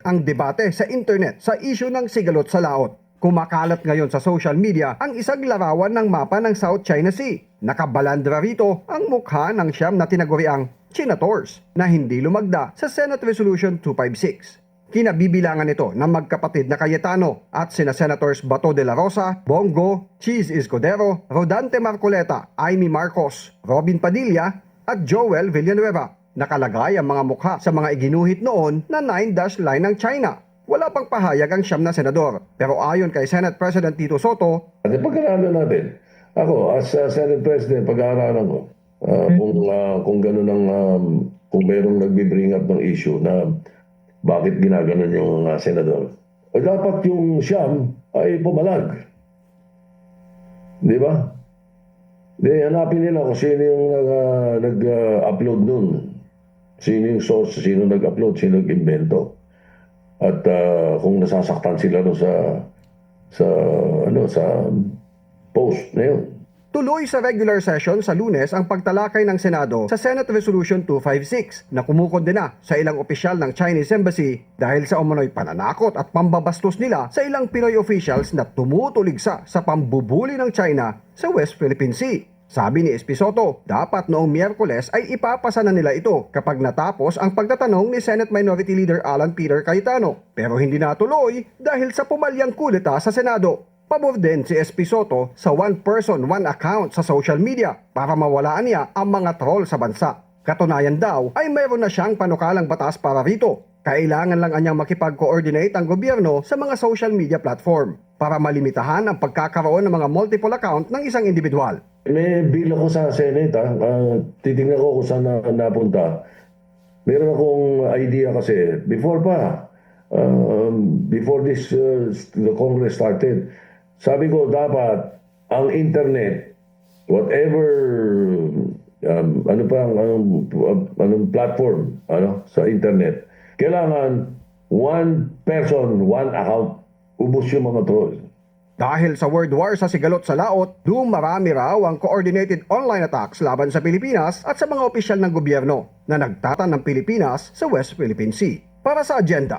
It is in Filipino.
ang debate sa internet sa isyu ng sigalot sa laot. Kumakalat ngayon sa social media ang isang larawan ng mapa ng South China Sea. Nakabalandra rito ang mukha ng siyam na tinaguriang Chinators na hindi lumagda sa Senate Resolution 256. Kinabibilangan ito ng magkapatid na Cayetano at sina Senators Bato de la Rosa, Bongo, Cheese Escudero, Rodante Marcoleta, Amy Marcos, Robin Padilla at Joel Villanueva. Nakalagay ang mga mukha sa mga iginuhit noon na 9-dash line ng China. Wala pang pahayag ang siyam na senador. Pero ayon kay Senate President Tito Soto, at pag-aralan natin, ako as Senate President, pag-aaralan ko kung gano'n ang kung merong nagbi-bring up ng issue na bakit ginaganon yung senador. O dapat yung siyam ay pumalag. Di ba? Di, hanapin nila kung sino yung nag-upload nun. Sino yung source, sino nag-upload, sino nag-invento. At kung nasasaktan sila no sa post na yun. tuloy sa regular session sa Lunes ang pagtalakay ng Senado sa Senate Resolution 256 na kumukondena sa ilang opisyal ng Chinese Embassy dahil sa umano'y pananakot at pambabastos nila sa ilang Pinoy officials na tumutuligsa sa pambubuli ng China sa West Philippine Sea. Sabi ni SP Soto, dapat noong Miyerkules ay ipapasa na nila ito kapag natapos ang pagtatanong ni Senate Minority Leader Alan Peter Cayetano. Pero hindi natuloy dahil sa pumalyang kudeta sa Senado. Pabor din si SP Soto sa one person, one account sa social media para mawalaan niya ang mga troll sa bansa. Katunayan daw ay mayroon na siyang panukalang batas para rito. Kailangan lang anyang makipag-coordinate ang gobyerno sa mga social media platform para malimitahan ang pagkakaroon ng mga multiple account ng isang individual. May bill ako sa Senate, titingnan ko kung saan napunta. Meron akong idea kasi, before the Congress started, sabi ko dapat ang internet, whatever, anong platform, sa internet, kailangan one person, one account, ubos yung mga trolls. Dahil sa word war sa sigalot sa laot, dumarami raw ang coordinated online attacks laban sa Pilipinas at sa mga opisyal ng gobyerno na nagtatan ng Pilipinas sa West Philippine Sea. Para sa agenda,